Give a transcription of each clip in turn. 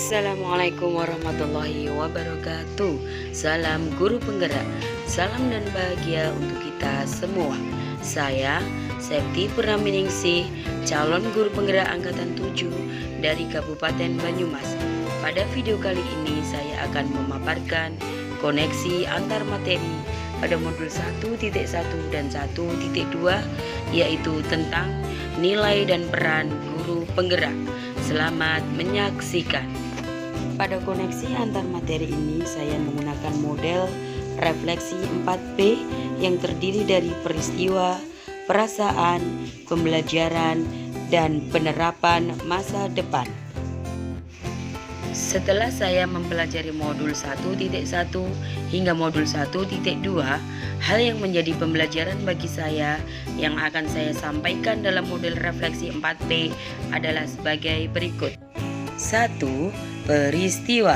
Assalamualaikum warahmatullahi wabarakatuh. Salam guru penggerak, salam dan bahagia untuk kita semua. Saya Septi Purnaminingsih, calon guru penggerak angkatan 7 dari Kabupaten Banyumas. Pada video kali ini saya akan memaparkan koneksi antar materi pada modul 1.1 dan 1.2, yaitu tentang nilai dan peran guru penggerak. Selamat menyaksikan. Pada koneksi antar materi ini saya menggunakan model refleksi 4P yang terdiri dari peristiwa, perasaan, pembelajaran, dan penerapan masa depan. Setelah saya mempelajari modul 1.1 hingga modul 1.2, hal yang menjadi pembelajaran bagi saya yang akan saya sampaikan dalam model refleksi 4P adalah sebagai berikut. 1. Peristiwa.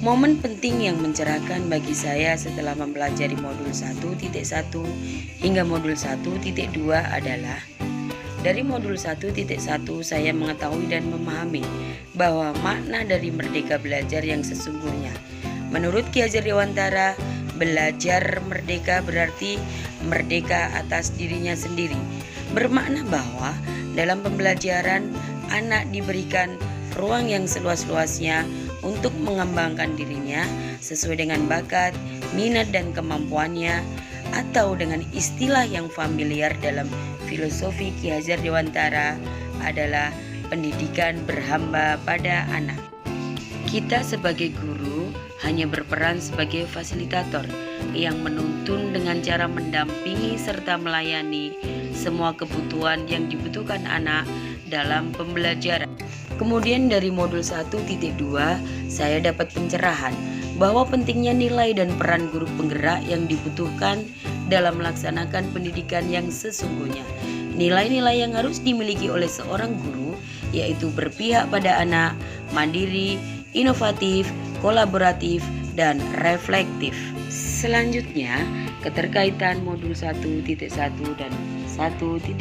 Momen penting yang mencerahkan bagi saya setelah mempelajari modul 1.1 hingga modul 1.2 adalah dari modul 1.1 saya mengetahui dan memahami bahwa makna dari merdeka belajar yang sesungguhnya. Menurut Ki Hajar Dewantara, belajar merdeka berarti merdeka atas dirinya sendiri. Bermakna bahwa dalam pembelajaran anak diberikan ruang yang seluas-luasnya untuk mengembangkan dirinya sesuai dengan bakat, minat dan kemampuannya, atau dengan istilah yang familiar dalam filosofi Ki Hajar Dewantara adalah pendidikan berhamba pada anak. Kita sebagai guru hanya berperan sebagai fasilitator yang menuntun dengan cara mendampingi serta melayani semua kebutuhan yang dibutuhkan anak dalam pembelajaran. Kemudian dari modul 1.2 saya dapat pencerahan bahwa pentingnya nilai dan peran guru penggerak yang dibutuhkan dalam melaksanakan pendidikan yang sesungguhnya. Nilai-nilai yang harus dimiliki oleh seorang guru yaitu berpihak pada anak, mandiri, inovatif, kolaboratif, dan reflektif. Selanjutnya, keterkaitan modul 1.1 dan 1.2,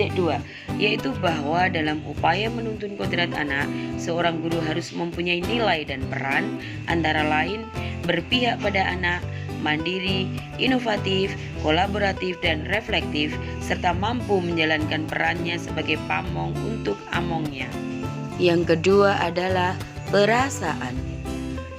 yaitu bahwa dalam upaya menuntun kodrat anak, seorang guru harus mempunyai nilai dan peran antara lain berpihak pada anak, mandiri, inovatif, kolaboratif, dan reflektif, serta mampu menjalankan perannya sebagai pamong untuk amongnya. Yang kedua adalah perasaan.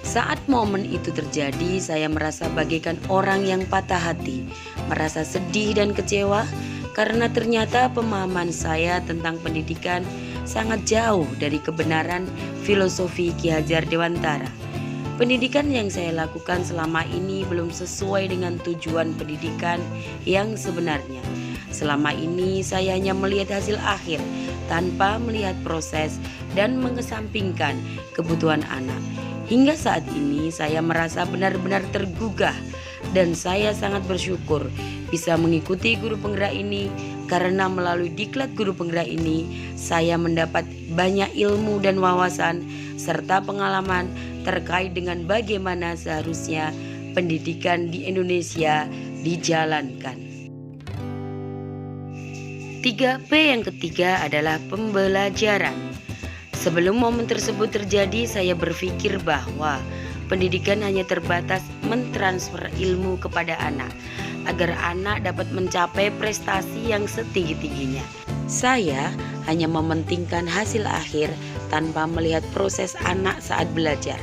Saat momen itu terjadi, saya merasa bagaikan orang yang patah hati, merasa sedih dan kecewa karena ternyata pemahaman saya tentang pendidikan sangat jauh dari kebenaran filosofi Ki Hajar Dewantara. Pendidikan yang saya lakukan selama ini belum sesuai dengan tujuan pendidikan yang sebenarnya. Selama ini saya hanya melihat hasil akhir tanpa melihat proses dan mengesampingkan kebutuhan anak. Hingga saat ini saya merasa benar-benar tergugah dan saya sangat bersyukur bisa mengikuti guru penggerak ini karena melalui diklat guru penggerak ini saya mendapat banyak ilmu dan wawasan serta pengalaman terkait dengan bagaimana seharusnya pendidikan di Indonesia dijalankan. 3P yang ketiga adalah pembelajaran. Sebelum momen tersebut terjadi, saya berpikir bahwa pendidikan hanya terbatas mentransfer ilmu kepada anak agar anak dapat mencapai prestasi yang setinggi-tingginya. Saya hanya mementingkan hasil akhir tanpa melihat proses anak saat belajar.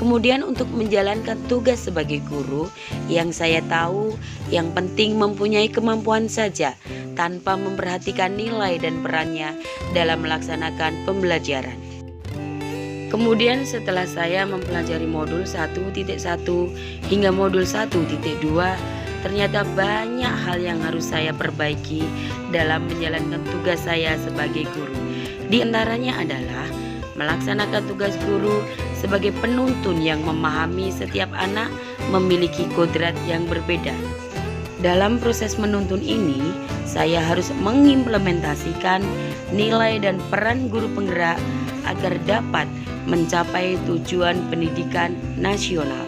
Kemudian untuk menjalankan tugas sebagai guru, yang saya tahu yang penting mempunyai kemampuan saja tanpa memperhatikan nilai dan perannya dalam melaksanakan pembelajaran. Kemudian setelah saya mempelajari modul 1.1 hingga modul 1.2, ternyata banyak hal yang harus saya perbaiki dalam menjalankan tugas saya sebagai guru. Di antaranya adalah melaksanakan tugas guru sebagai penuntun yang memahami setiap anak memiliki kodrat yang berbeda. Dalam proses menuntun ini, saya harus mengimplementasikan nilai dan peran guru penggerak agar dapat mencapai tujuan pendidikan nasional.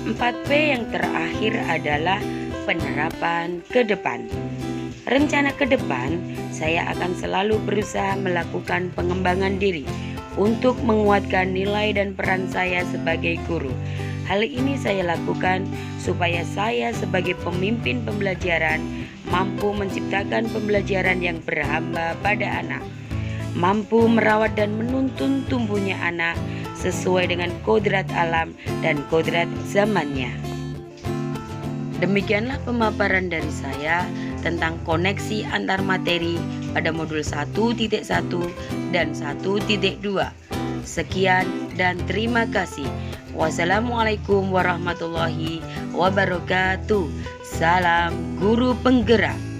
4P yang terakhir adalah penerapan ke depan. Rencana ke depan, saya akan selalu berusaha melakukan pengembangan diri untuk menguatkan nilai dan peran saya sebagai guru. Hal ini saya lakukan supaya saya sebagai pemimpin pembelajaran mampu menciptakan pembelajaran yang berhamba pada anak, mampu merawat dan menuntun tumbuhnya anak sesuai dengan kodrat alam dan kodrat zamannya. Demikianlah pemaparan dari saya tentang koneksi antar materi pada modul 1.1 dan 1.2. Sekian dan terima kasih. Wassalamualaikum warahmatullahi wabarakatuh. Salam guru penggerak.